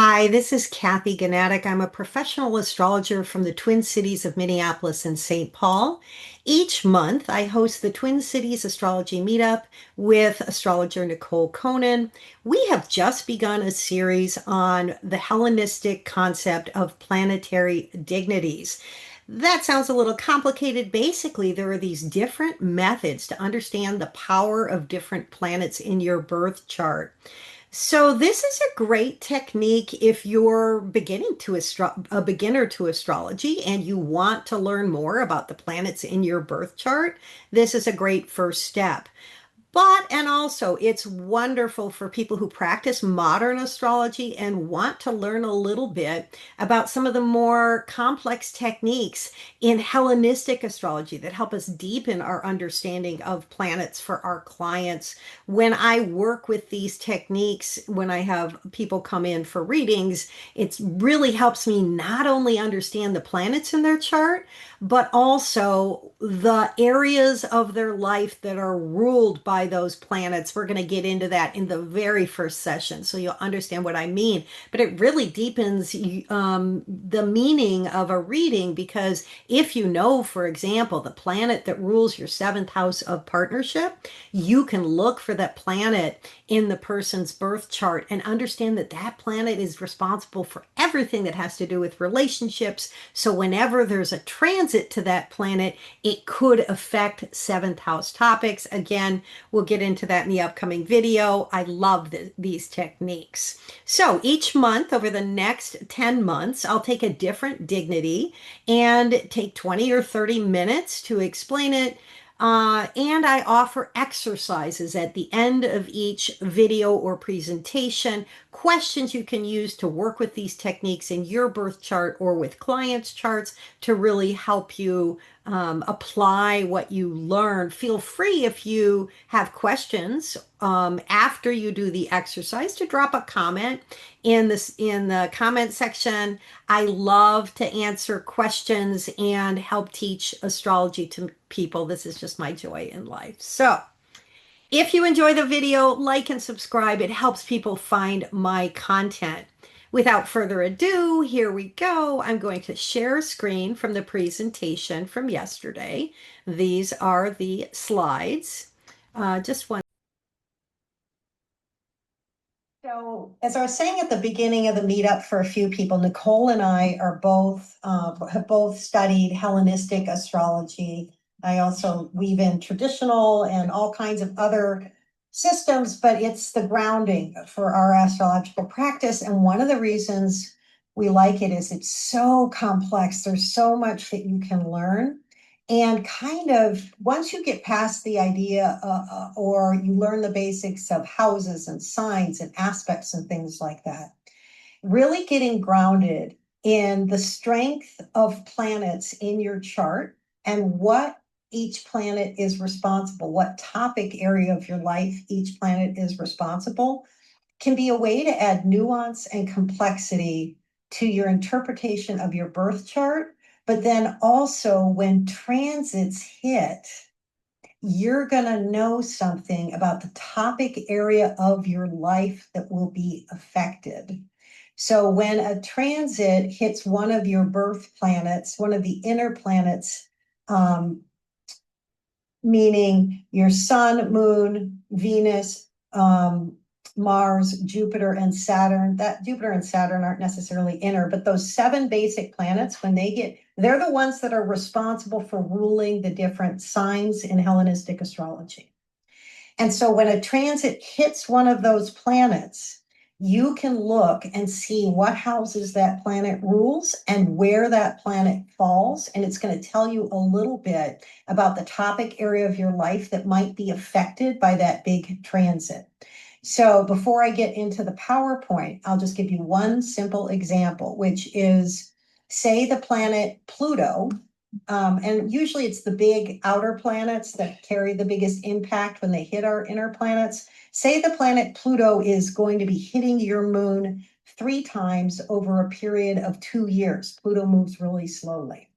Hi, this is Kathy Ganatic. I'm a professional astrologer from the Twin Cities of Minneapolis and St. Paul. Each month, I host the Twin Cities Astrology Meetup with astrologer Nicole Conan. We have just begun a series on the Hellenistic concept of planetary dignities. That sounds a little complicated. Basically, there are these different methods to understand the power of different planets in your birth chart. So this is a great technique if you're a beginner to astrology and you want to learn more about the planets in your birth chart. This is a great first step. And also, it's wonderful for people who practice modern astrology and want to learn a little bit about some of the more complex techniques in Hellenistic astrology that help us deepen our understanding of planets for our clients. When I work with these techniques, when I have people come in for readings, it really helps me not only understand the planets in their chart, but also the areas of their life that are ruled by those planets. We're going to get into that in the very first session, so you'll understand what I mean. But it really deepens the meaning of a reading because if you know, for example, the planet that rules your seventh house of partnership, you can look for that planet in the person's birth chart and understand that that planet is responsible for everything that has to do with relationships. So whenever there's a transit to that planet, it could affect seventh house topics. Again, we'll get into that in the upcoming video. I love these techniques. So each month over the next 10 months, I'll take a different dignity and take 20 or 30 minutes to explain it. And I offer exercises at the end of each video or presentation, questions you can use to work with these techniques in your birth chart or with clients' charts to really help you apply what you learn. Feel free if you have questions after you do the exercise to drop a comment in the comment section. I love to answer questions and help teach astrology to people. This is just my joy in life. So if you enjoy the video, like and subscribe. It helps people find my content. Without further ado, here we go. I'm going to share a screen from the presentation from yesterday. These are the slides. Just one. So, as I was saying at the beginning of the meetup for a few people, Nicole and I are have both studied Hellenistic astrology. I also weave in traditional and all kinds of other systems, but it's the grounding for our astrological practice. And one of the reasons we like it is it's so complex. There's so much that you can learn. And kind of once you get past the idea or you learn the basics of houses and signs and aspects and things like that, really getting grounded in the strength of planets in your chart and what each planet is responsible, what topic area of your life each planet is responsible, can be a way to add nuance and complexity to your interpretation of your birth chart. But then also when transits hit, you're going to know something about the topic area of your life that will be affected. So when a transit hits one of your birth planets, one of the inner planets, meaning your sun, moon, Venus, Mars, Jupiter, and Saturn. That Jupiter and Saturn aren't necessarily inner, but those seven basic planets, they're the ones that are responsible for ruling the different signs in Hellenistic astrology. And so when a transit hits one of those planets, you can look and see what houses that planet rules and where that planet falls. And it's going to tell you a little bit about the topic area of your life that might be affected by that big transit. So before I get into the PowerPoint, I'll just give you one simple example, which is, say the planet Pluto, and usually it's the big outer planets that carry the biggest impact when they hit our inner planets. Say the planet Pluto is going to be hitting your moon 3 times over a period of 2 years. Pluto moves really slowly.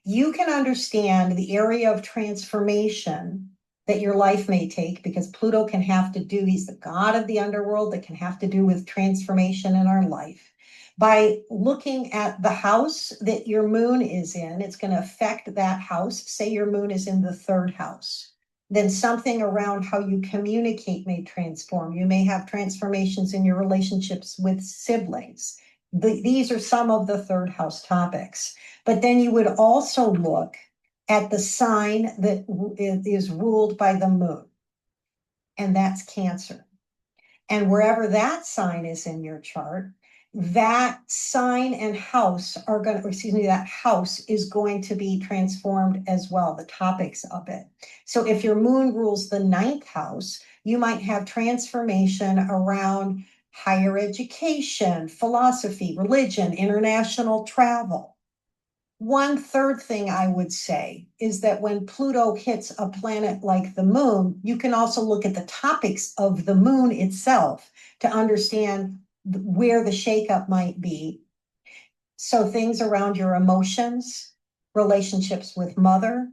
You can understand the area of transformation that your life may take, because Pluto can have to do, he's the god of the underworld, that can have to do with transformation in our life. By looking at the house that your moon is in, it's going to affect that house. Say your moon is in the third house. Then something around how you communicate may transform. You may have transformations in your relationships with siblings. These are some of the third house topics. But then you would also look at the sign that is ruled by the moon, and that's Cancer. And wherever that sign is in your chart, that sign and house are going to, excuse me, that house is going to be transformed as well, the topics of it. So if your moon rules the ninth house, you might have transformation around higher education, philosophy, religion, international travel. One third thing I would say is that when Pluto hits a planet like the moon, you can also look at the topics of the moon itself to understand where the shakeup might be. So things around your emotions, relationships with mother,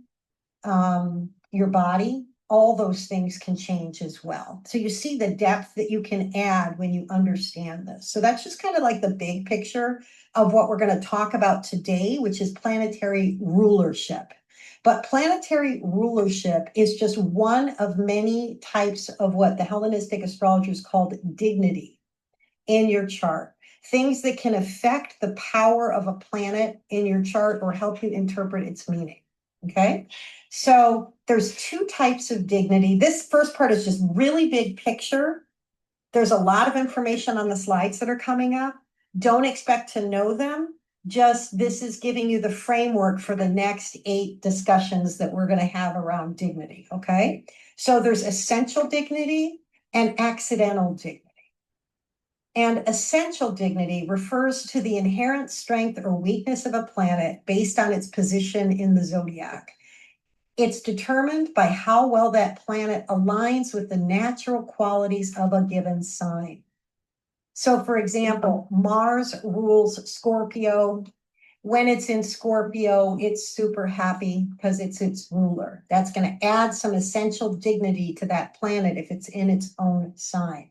your body, all those things can change as well. So you see the depth that you can add when you understand this. So that's just kind of like the big picture of what we're going to talk about today, which is planetary rulership. But planetary rulership is just one of many types of what the Hellenistic astrologers called dignity in your chart. Things that can affect the power of a planet in your chart or help you interpret its meaning. Okay, so there's two types of dignity. This first part is just really big picture. There's a lot of information on the slides that are coming up. Don't expect to know them. Just this is giving you the framework for the next 8 discussions that we're going to have around dignity. Okay, so there's essential dignity and accidental dignity. And essential dignity refers to the inherent strength or weakness of a planet based on its position in the zodiac. It's determined by how well that planet aligns with the natural qualities of a given sign. So, for example, Mars rules Scorpio. When it's in Scorpio, it's super happy because it's its ruler. That's going to add some essential dignity to that planet if it's in its own sign.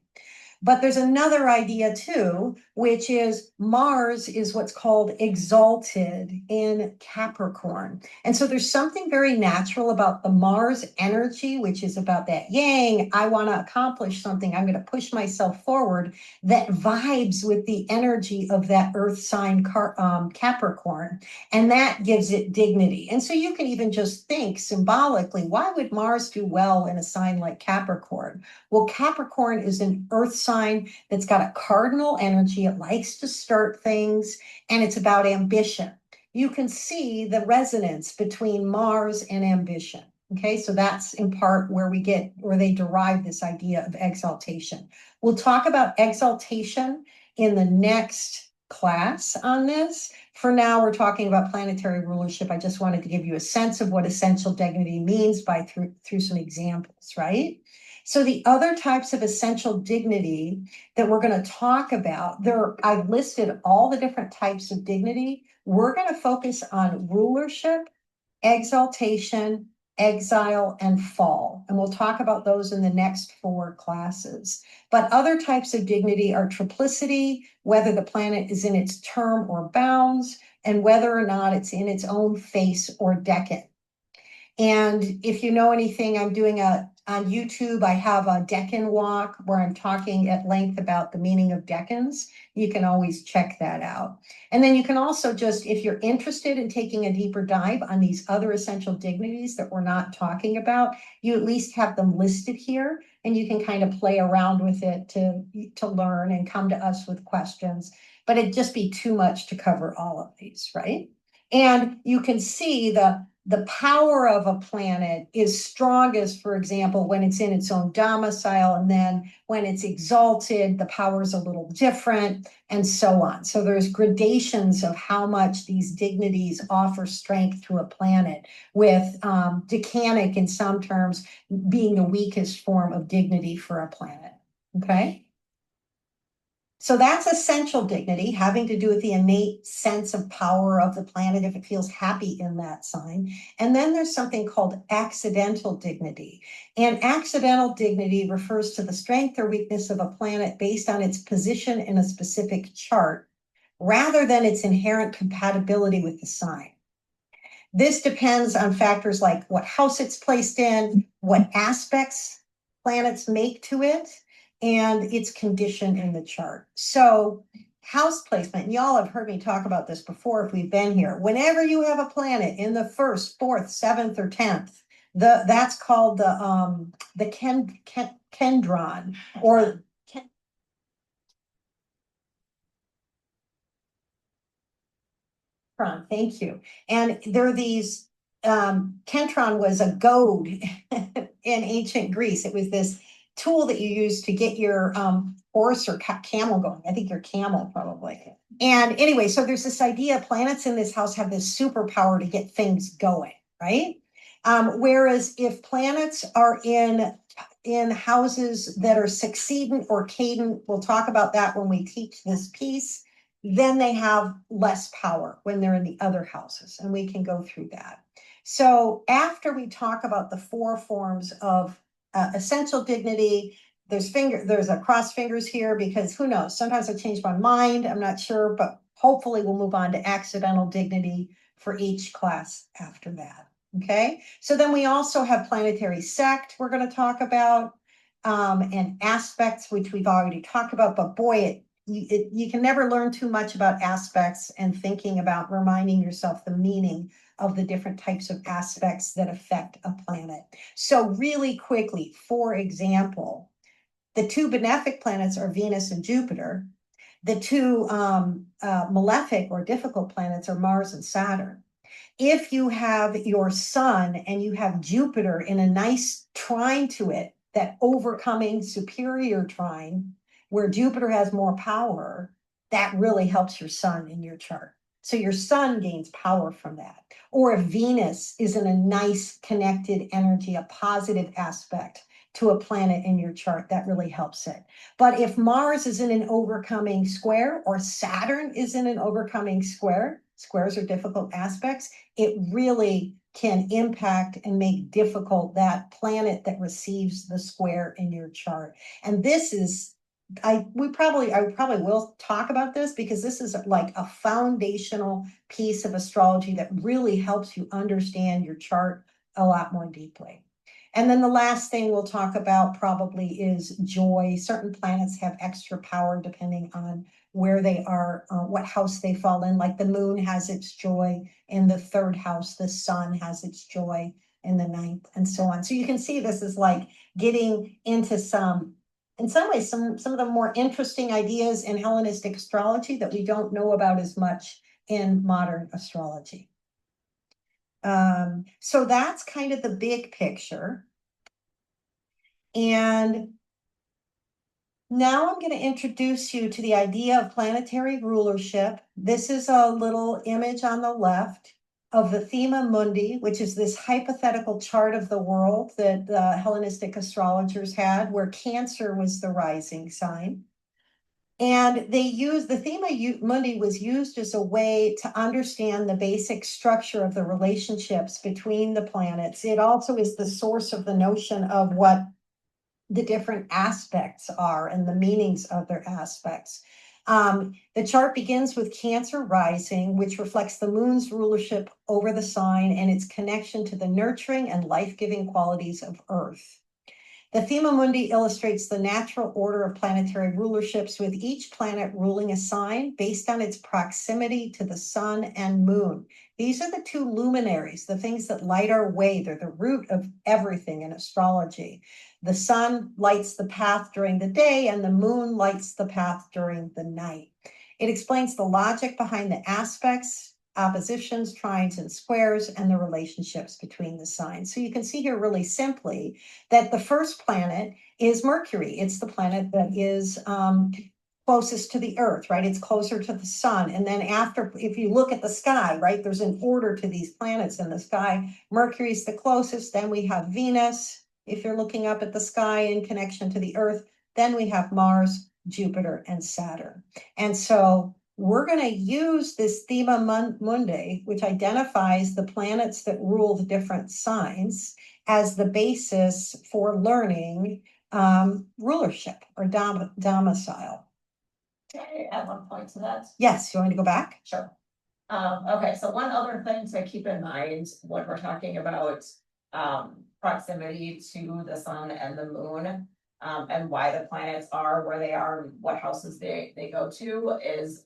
But there's another idea too, which is Mars is what's called exalted in Capricorn. And so there's something very natural about the Mars energy, which is about that yang, I want to accomplish something, I'm going to push myself forward, that vibes with the energy of that earth sign Capricorn. And that gives it dignity. And so you can even just think symbolically, why would Mars do well in a sign like Capricorn? Well, Capricorn is an earth sign that's got a cardinal energy. It likes to start things, and it's about ambition. You can see the resonance between Mars and ambition. Okay, so that's in part where they derive this idea of exaltation. We'll talk about exaltation in the next class on this. For now, we're talking about planetary rulership. I just wanted to give you a sense of what essential dignity means through some examples, right? So the other types of essential dignity that we're going to talk about, I've listed all the different types of dignity. We're going to focus on rulership, exaltation, exile, and fall. And we'll talk about those in the next 4 classes. But other types of dignity are triplicity, whether the planet is in its term or bounds, and whether or not it's in its own face or decan. And if you know anything, I'm doing on YouTube, I have a decan walk where I'm talking at length about the meaning of decans. You can always check that out. And then you can also just, if you're interested in taking a deeper dive on these other essential dignities that we're not talking about, you at least have them listed here, and you can kind of play around with it to learn and come to us with questions. But it'd just be too much to cover all of these, right? And you can see the power of a planet is strongest, for example, when it's in its own domicile, and then when it's exalted, the power is a little different, and so on. So there's gradations of how much these dignities offer strength to a planet, with decanic in some terms being the weakest form of dignity for a planet, okay? So that's essential dignity, having to do with the innate sense of power of the planet if it feels happy in that sign. And then there's something called accidental dignity. And accidental dignity refers to the strength or weakness of a planet based on its position in a specific chart, rather than its inherent compatibility with the sign. This depends on factors like what house it's placed in, what aspects planets make to it, and its condition in the chart. So house placement, and y'all have heard me talk about this before if we've been here. Whenever you have a planet in the first, fourth, seventh, or 10th, that's called the kendron, or thank you. And there are these, Kentron was a goad in ancient Greece. It was this tool that you used to get your horse or camel going. I think your camel probably. And anyway, so there's this idea planets in this house have this superpower to get things going, right? Whereas if planets are in houses that are succedent or cadent, we'll talk about that when we teach this piece, then they have less power when they're in the other houses, and we can go through that. So after we talk about the four forms of essential dignity, there's a cross fingers here because who knows, sometimes I change my mind, I'm not sure, but hopefully we'll move on to accidental dignity for each class after that. Okay, so then we also have planetary sect we're going to talk about, and aspects, which we've already talked about, but boy, you can never learn too much about aspects and thinking about reminding yourself the meaning of the different types of aspects that affect a planet. So really quickly, for example, the two benefic planets are Venus and Jupiter. The two malefic or difficult planets are Mars and Saturn. If you have your sun and you have Jupiter in a nice trine to it, that overcoming superior trine, where Jupiter has more power, that really helps your sun in your chart. So your sun gains power from that. Or if Venus is in a nice connected energy, a positive aspect to a planet in your chart, that really helps it. But if Mars is in an overcoming square or Saturn is in an overcoming square, squares are difficult aspects, it really can impact and make difficult that planet that receives the square in your chart. And this is, I probably will talk about this because this is like a foundational piece of astrology that really helps you understand your chart a lot more deeply. And then the last thing we'll talk about probably is joy. Certain planets have extra power depending on where they are, what house they fall in. Like the moon has its joy in the third house, the sun has its joy in the ninth, and so on. So you can see this is like getting into in some ways, some of the more interesting ideas in Hellenistic astrology that we don't know about as much in modern astrology. So that's kind of the big picture. And now I'm going to introduce you to the idea of planetary rulership. This is a little image on the left of the Thema Mundi, which is this hypothetical chart of the world that the Hellenistic astrologers had, where Cancer was the rising sign. And they used the Thema Mundi was used as a way to understand the basic structure of the relationships between the planets. It also is the source of the notion of what the different aspects are and the meanings of their aspects. The chart begins with Cancer rising, which reflects the moon's rulership over the sign and its connection to the nurturing and life-giving qualities of Earth. The Thema Mundi illustrates the natural order of planetary rulerships, with each planet ruling a sign based on its proximity to the sun and moon. These are the two luminaries, the things that light our way. They're the root of everything in astrology. The sun lights the path during the day, and the moon lights the path during the night. It explains the logic behind the aspects, oppositions, trines, and squares, and the relationships between the signs. So you can see here really simply that the first planet is Mercury. It's the planet that is closest to the Earth, right? It's closer to the sun. And then after, if you look at the sky, right, there's an order to these planets in the sky. Mercury's the closest. Then we have Venus, if you're looking up at the sky in connection to the Earth. Then we have Mars, Jupiter, and Saturn. And so we're going to use this Thema Mundi, which identifies the planets that rule the different signs, as the basis for learning rulership or domicile. Can I add one point to that? Yes, you want me to go back? Sure. Okay, so one other thing to keep in mind when we're talking about proximity to the sun and the moon, and why the planets are where they are, and what houses they go to, is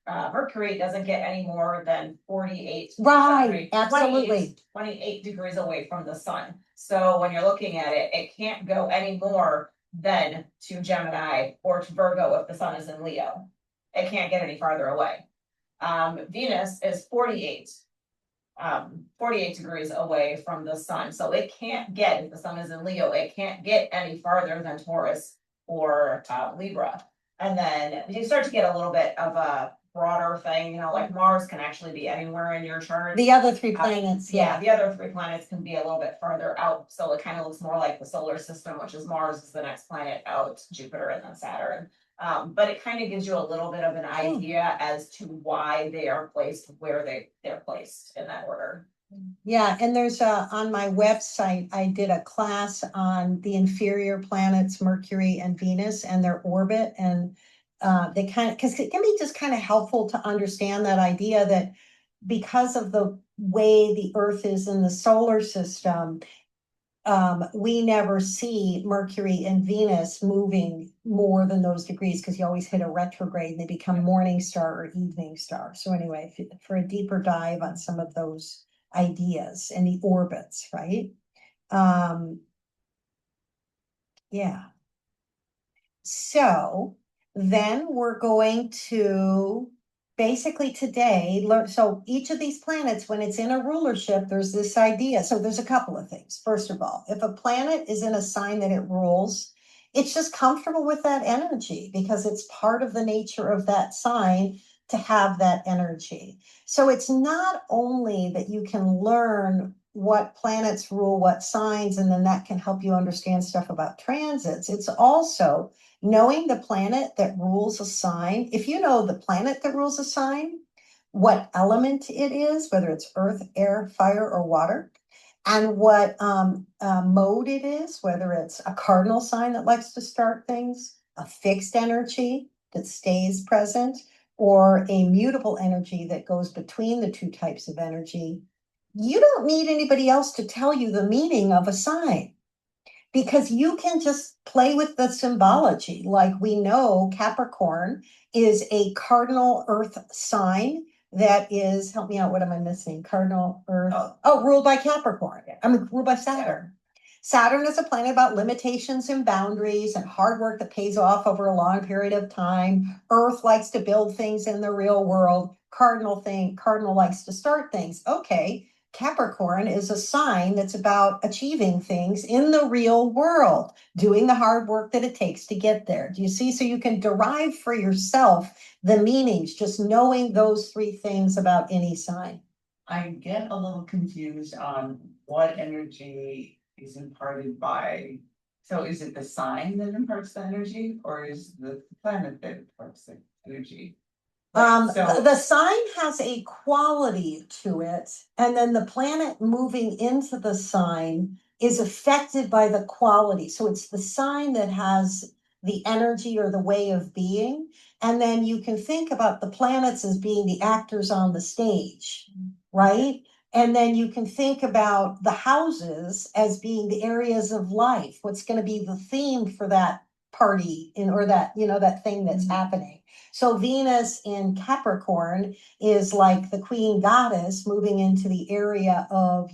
Mercury doesn't get any more than 48, right, absolutely 28 degrees away from the sun. So when you're looking at it, it can't go any more than to Gemini or to Virgo if the sun is in Leo. It can't get any farther away. Venus is 48 degrees away from the sun. So it can't get, if the sun is in Leo, it can't get any farther than Taurus or Libra. And then you start to get a little bit of a broader thing, you know, like Mars can actually be anywhere in your chart. The other three planets, yeah, the other three planets can be a little bit farther out. So it kind of looks more like the solar system, which is Mars is the next planet out, Jupiter, and then Saturn. But it kind of gives you a little bit of an idea as to why they are placed where they're placed in that order. Yeah, and there's on my website, I did a class on the inferior planets, Mercury and Venus, and their orbit. And they kind of, because it can be just kind of helpful to understand that idea that because of the way the Earth is in the solar system, we never see Mercury and Venus moving more than those degrees because you always hit a retrograde and they become morning star or evening star. So anyway, for a deeper dive on some of those ideas and the orbits, right? Yeah. So then we're going to basically today learn. So each of these planets, when it's in a rulership, there's this idea. So there's a couple of things. First of all, if a planet is in a sign that it rules, it's just comfortable with that energy because it's part of the nature of that sign to have that energy. So it's not only that you can learn what planets rule what signs, and then that can help you understand stuff about transits. It's also knowing the planet that rules a sign. If you know the planet that rules a sign, what element it is, whether it's earth, air, fire, or water, and what mode it is, whether it's a cardinal sign that likes to start things, a fixed energy that stays present, or a mutable energy that goes between the two types of energy, you don't need anybody else to tell you the meaning of a sign because you can just play with the symbology. Like we know Capricorn is a cardinal earth sign that is, help me out, what am I missing? Cardinal earth, ruled by Capricorn. I mean, ruled by Saturn. Saturn is a planet about limitations and boundaries and hard work that pays off over a long period of time. Earth likes to build things in the real world. Cardinal likes to start things. Okay, Capricorn is a sign that's about achieving things in the real world, doing the hard work that it takes to get there. Do you see? So you can derive for yourself the meanings, just knowing those three things about any sign. I get a little confused on what energy is imparted by. So is it the sign that imparts the energy, or is the planet that imparts the energy? The sign has a quality to it, and then the planet moving into the sign is affected by the quality. So it's the sign that has the energy or the way of being. And then you can think about the planets as being the actors on the stage, right? And then you can think about the houses as being the areas of life. What's going to be the theme for that party or that, that thing that's happening. So Venus in Capricorn is like the queen goddess moving into the area of,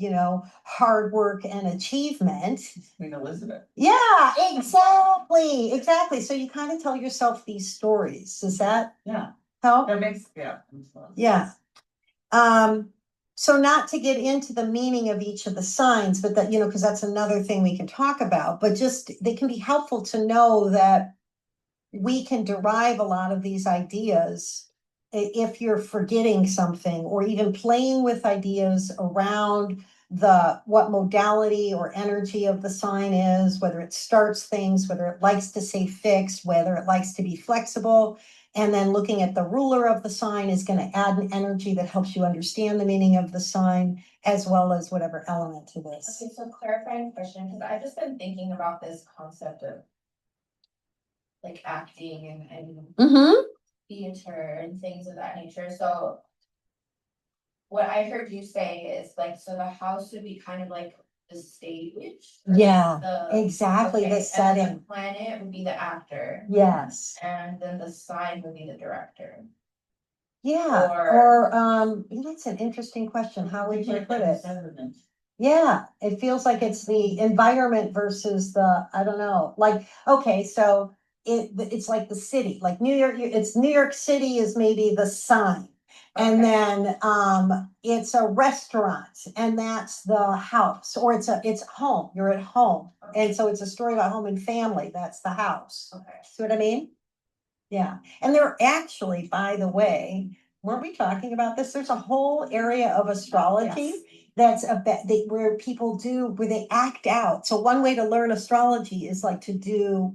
hard work and achievement. Queen Elizabeth. Yeah, exactly. So you kind of tell yourself these stories. Does that help? That makes, Yeah. So not to get into the meaning of each of the signs, but that, because that's another thing we can talk about, but just they can be helpful to know that we can derive a lot of these ideas if you're forgetting something or even playing with ideas around what modality or energy of the sign is, whether it starts things, whether it likes to say fixed, whether it likes to be flexible. And then looking at the ruler of the sign is going to add an energy that helps you understand the meaning of the sign, as well as whatever element to this. Okay, so clarifying question, because I've just been thinking about this concept of like acting and Mm-hmm. theater and things of that nature, so. What I heard you say is like, so the house would be kind of like the stage. or Yeah, the- exactly, okay, the and then setting. the planet would be the actor, Yes. and then the sign would be the director. Yeah, that's an interesting question. How would you put it? Yeah, it feels like it's the environment versus I don't know, like, okay, so it's like the city, like New York, it's New York City is maybe the sign. And Okay. then it's a restaurant and that's the house, or it's home, you're at home. And so it's a story about home and family, that's the house. Okay. See what I mean? Yeah, and there actually, by the way, weren't we talking about this? There's a whole area of astrology that's where where they act out. So one way to learn astrology is like to do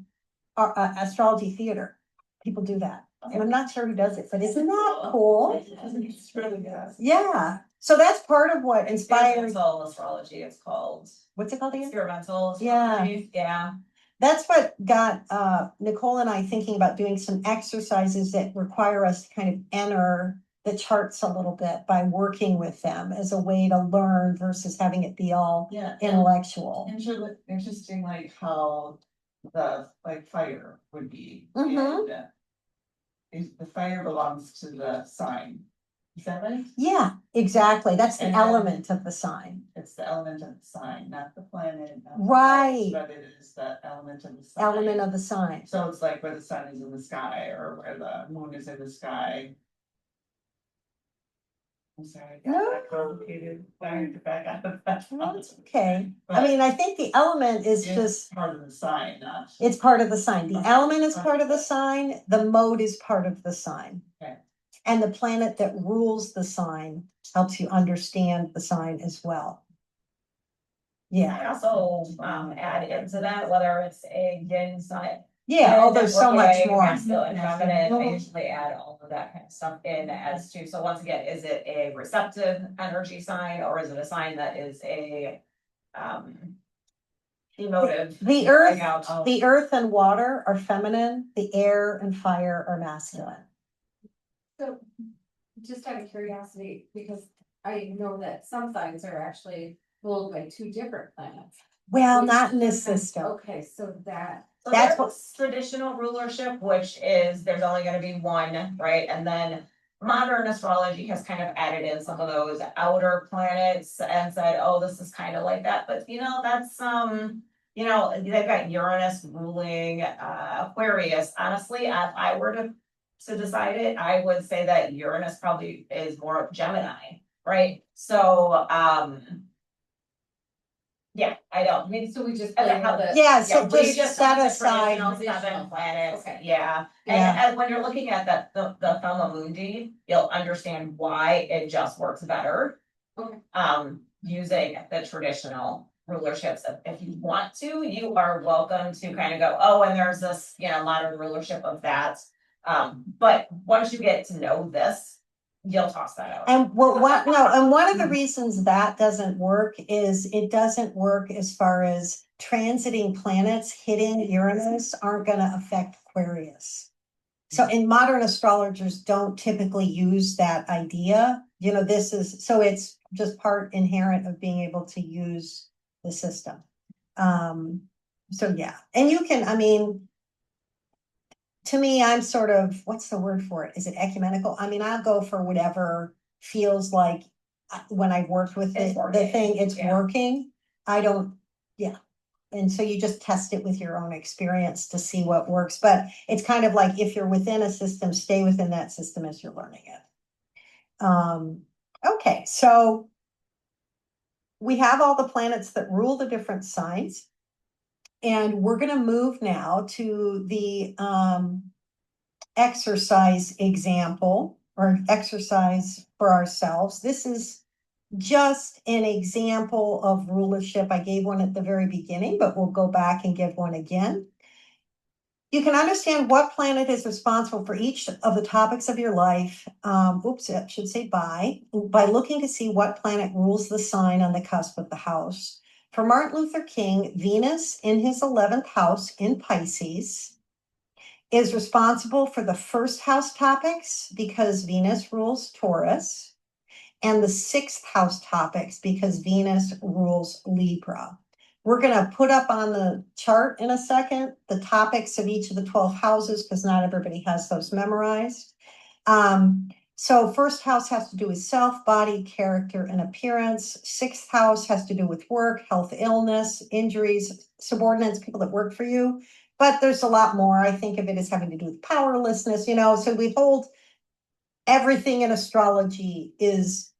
astrology theater. People do that. And I'm not sure who does it, but isn't that cool? It's really good. Yeah, so that's part of what inspired, Experimental astrology, it's called. what's it called again? Experimental Yeah. astrology, yeah. That's what got Nicole and I thinking about doing some exercises that require us to kind of enter the charts a little bit by working with them as a way to learn versus having it be all Yeah. intellectual. Interesting, like how the fire would be. Mhm. And, if the fire belongs to the sign. Is that right? Yeah, exactly. That's the And then- element of the sign. It's the element of the sign, not the planet. not the Right. house, But it is the element of the sign. Element of the sign. So it's like where the sun is in the sky or where the moon is in the sky. I'm sorry, I got No. that complicated. I need to back out of that. Well, it's okay. I But mean, I think the element is it's just, part of the sign, not. it's part of the sign. The element is part of the sign. The mode is part of the sign. Okay. And the planet that rules the sign helps you understand the sign as well. Yeah, I also add into that, whether it's a yin sign. yeah, oh, there's so much networking, more. Masculine, feminine, I Mhm. usually add all of that kind of stuff in as to, so once again, is it a receptive energy sign, or is it a sign that is a emotive? The Bring out- earth and water are feminine, the air and fire are masculine. So, just out of curiosity, because I know that some signs are actually ruled by two different planets. Well, Which not in this sometimes- system. Okay, so that, So That's there's traditional rulership, which is there's only gonna be one, right? And then modern astrology has kind of added in some of those outer planets and said, oh, this is kind of like that, but that's they've got Uranus ruling Aquarius. Honestly, if I were to decide it, I would say that Uranus probably is more of Gemini, right? So yeah, I don't. I mean, so we just. And play how with it. Yeah, so we just set the aside. traditional seven planets, Okay. yeah. Yeah. And when you're looking at the Thumma Mundi, you'll understand why it just works better. Okay. Using the traditional rulerships. If you want to, you are welcome to kind of go, oh, and there's this, modern rulership of that. But once you get to know this, you'll toss that out. And and one of the reasons that doesn't work is it doesn't work as far as transiting planets hitting Uranus aren't gonna affect Aquarius. So in modern astrologers don't typically use that idea, so it's just part inherent of being able to use the system. So yeah, and you can, to me, I'm sort of, what's the word for it? Is it ecumenical? I'll go for whatever feels like when I worked with It's the working, thing, it's yeah. working. Yeah. And so you just test it with your own experience to see what works. But it's kind of like if you're within a system, stay within that system as you're learning it. Okay, so we have all the planets that rule the different signs. And we're going to move now to the exercise example. or exercise for ourselves. This is just an example of rulership. I gave one at the very beginning, but we'll go back and give one again. You can understand what planet is responsible for each of the topics of your life. I should say by looking to see what planet rules the sign on the cusp of the house. For Martin Luther King, Venus in his 11th house in Pisces is responsible for the first house topics because Venus rules Taurus, and the 6th house topics because Venus rules Libra. We're going to put up on the chart in a second the topics of each of the 12 houses because not everybody has those memorized. So first house has to do with self, body, character, and appearance. 6th house has to do with work, health, illness, injuries, subordinates, people that work for you. But there's a lot more. I think of it as having to do with powerlessness, so we hold everything in astrology is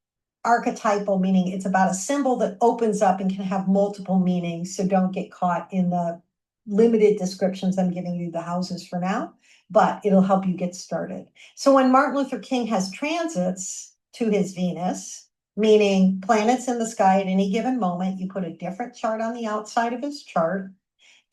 archetypal, meaning it's about a symbol that opens up and can have multiple meanings. So don't get caught in the limited descriptions I'm giving you the houses for now, but it'll help you get started. So when Martin Luther King has transits to his Venus, meaning planets in the sky at any given moment, you put a different chart on the outside of his chart.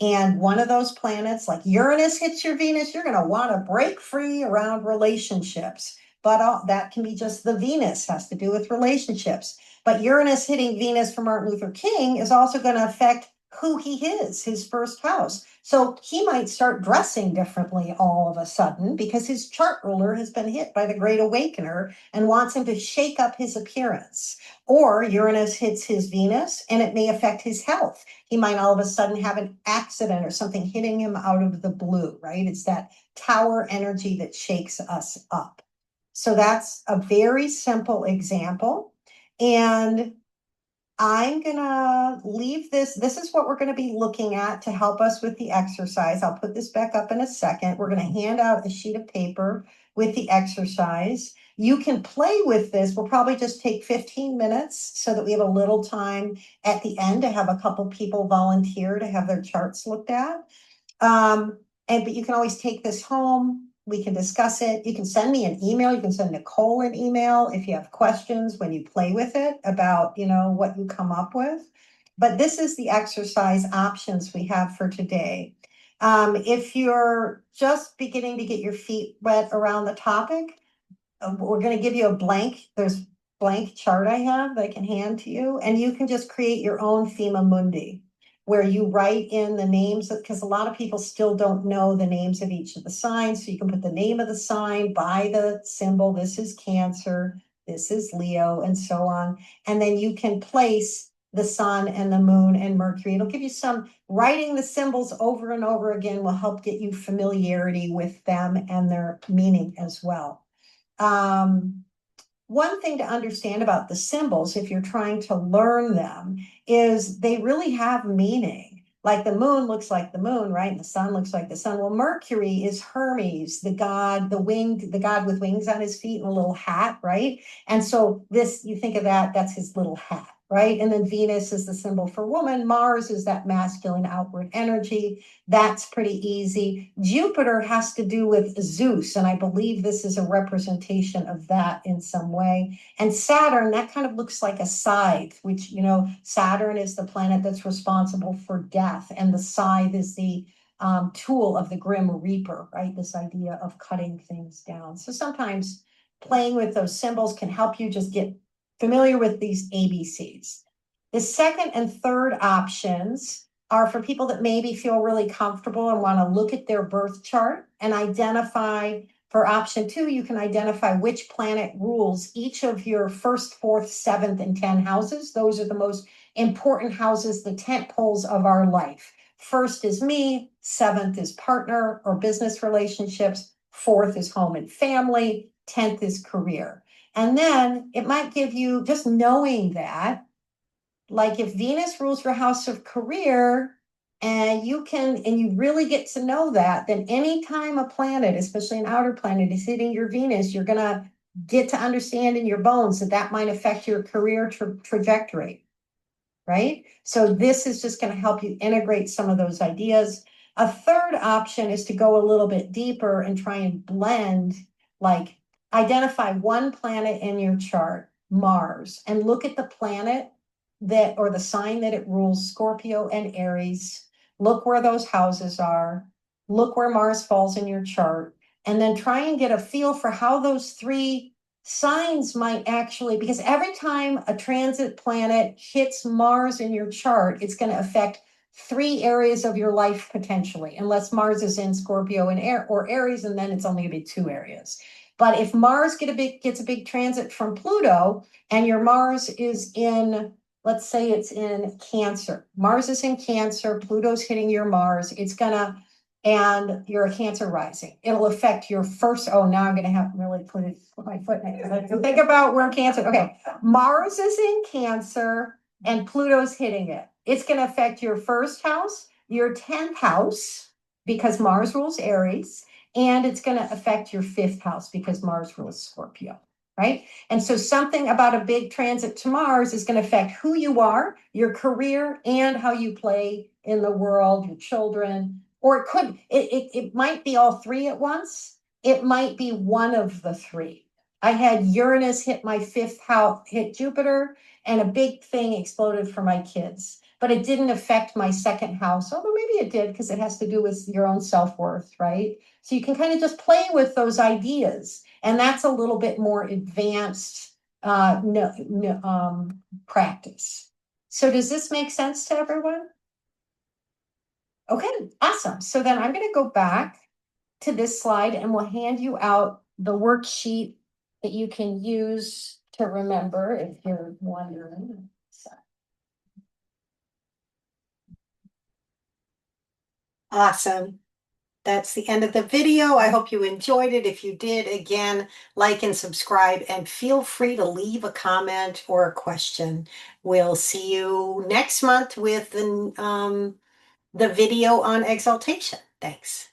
And one of those planets, like Uranus hits your Venus, you're going to want to break free around relationships. But that can be just the Venus, has to do with relationships. But Uranus hitting Venus for Martin Luther King is also going to affect who he is, his first house. So he might start dressing differently all of a sudden because his chart ruler has been hit by the Great Awakener and wants him to shake up his appearance. Or Uranus hits his Venus and it may affect his health. He might all of a sudden have an accident or something hitting him out of the blue, right? It's that tower energy that shakes us up. So that's a very simple example. And I'm going to leave this. This is what we're going to be looking at to help us with the exercise. I'll put this back up in a second. We're going to hand out a sheet of paper with the exercise. You can play with this. We'll probably just take 15 minutes so that we have a little time at the end to have a couple people volunteer to have their charts looked at. But you can always take this home. We can discuss it. You can send me an email. You can send Nicole an email if you have questions when you play with it about, what you come up with. But this is the exercise options we have for today. If you're just beginning to get your feet wet around the topic, we're going to give you there's blank chart I have that I can hand to you, and you can just create your own thema mundi, where you write in the names, because a lot of people still don't know the names of each of the signs. So you can put the name of the sign by the symbol. This is Cancer, this is Leo, and so on. And then you can place the sun and the moon and Mercury. It'll give you writing the symbols over and over again will help get you familiarity with them and their meaning as well. One thing to understand about the symbols, if you're trying to learn them, is they really have meaning. Like the moon looks like the moon, right? And the sun looks like the sun. Well, Mercury is Hermes, the god with wings on his feet and a little hat, right? And so you think of that's his little hat, right? And then Venus is the symbol for woman. Mars is that masculine outward energy. That's pretty easy. Jupiter has to do with Zeus, and I believe this is a representation of that in some way. And Saturn, that kind of looks like a scythe, which, Saturn is the planet that's responsible for death, and the scythe is the tool of the Grim Reaper, right? This idea of cutting things down. So sometimes playing with those symbols can help you just get familiar with these ABCs. The second and third options are for people that maybe feel really comfortable and want to look at their birth chart and identify. For option 2, you can identify which planet rules each of your 1st, 4th, 7th, and 10 houses. Those are the most important houses, the tent poles of our life. 1st is me, 7th is partner or business relationships, 4th is home and family, 10th is career. And then it might give you, just knowing that, like if Venus rules your house of career, and you really get to know that, then anytime a planet, especially an outer planet, is hitting your Venus, you're going to get to understand in your bones that might affect your career trajectory, right? So this is just going to help you integrate some of those ideas. A third option is to go a little bit deeper and try and blend like identify one planet in your chart, Mars, and look at the planet that, or the sign that it rules, Scorpio and Aries. Look where those houses are. Look where Mars falls in your chart. And then try and get a feel for how those three signs might actually, because every time a transit planet hits Mars in your chart, it's going to affect three areas of your life potentially, unless Mars is in Scorpio and or Aries, and then it's only going to be two areas. But if Mars gets a big transit from Pluto, and your Mars is in, let's say it's in Cancer. Mars is in Cancer, Pluto's hitting your Mars, it's gonna, and you're a Cancer rising. It'll affect your first, oh, now I'm gonna have to really put my foot in it. Think about where Cancer, okay. Mars is in Cancer and Pluto's hitting it. It's gonna affect your first house, your 10th house, because Mars rules Aries, and it's gonna affect your 5th house because Mars rules Scorpio, right? And so something about a big transit to Mars is going to affect who you are, your career, and how you play in the world, your children, or it might be all three at once. It might be one of the three. I had Uranus hit my 5th house, hit Jupiter, and a big thing exploded for my kids. But it didn't affect my 2nd house, although maybe it did because it has to do with your own self-worth, right? So you can kind of just play with those ideas. And that's a little bit more advanced practice. So does this make sense to everyone? Okay, awesome. So then I'm going to go back to this slide and we'll hand you out the worksheet that you can use to remember if you're wondering. Awesome. That's the end of the video. I hope you enjoyed it. If you did, again, like and subscribe, and feel free to leave a comment or a question. We'll see you next month with the video on exaltation. Thanks.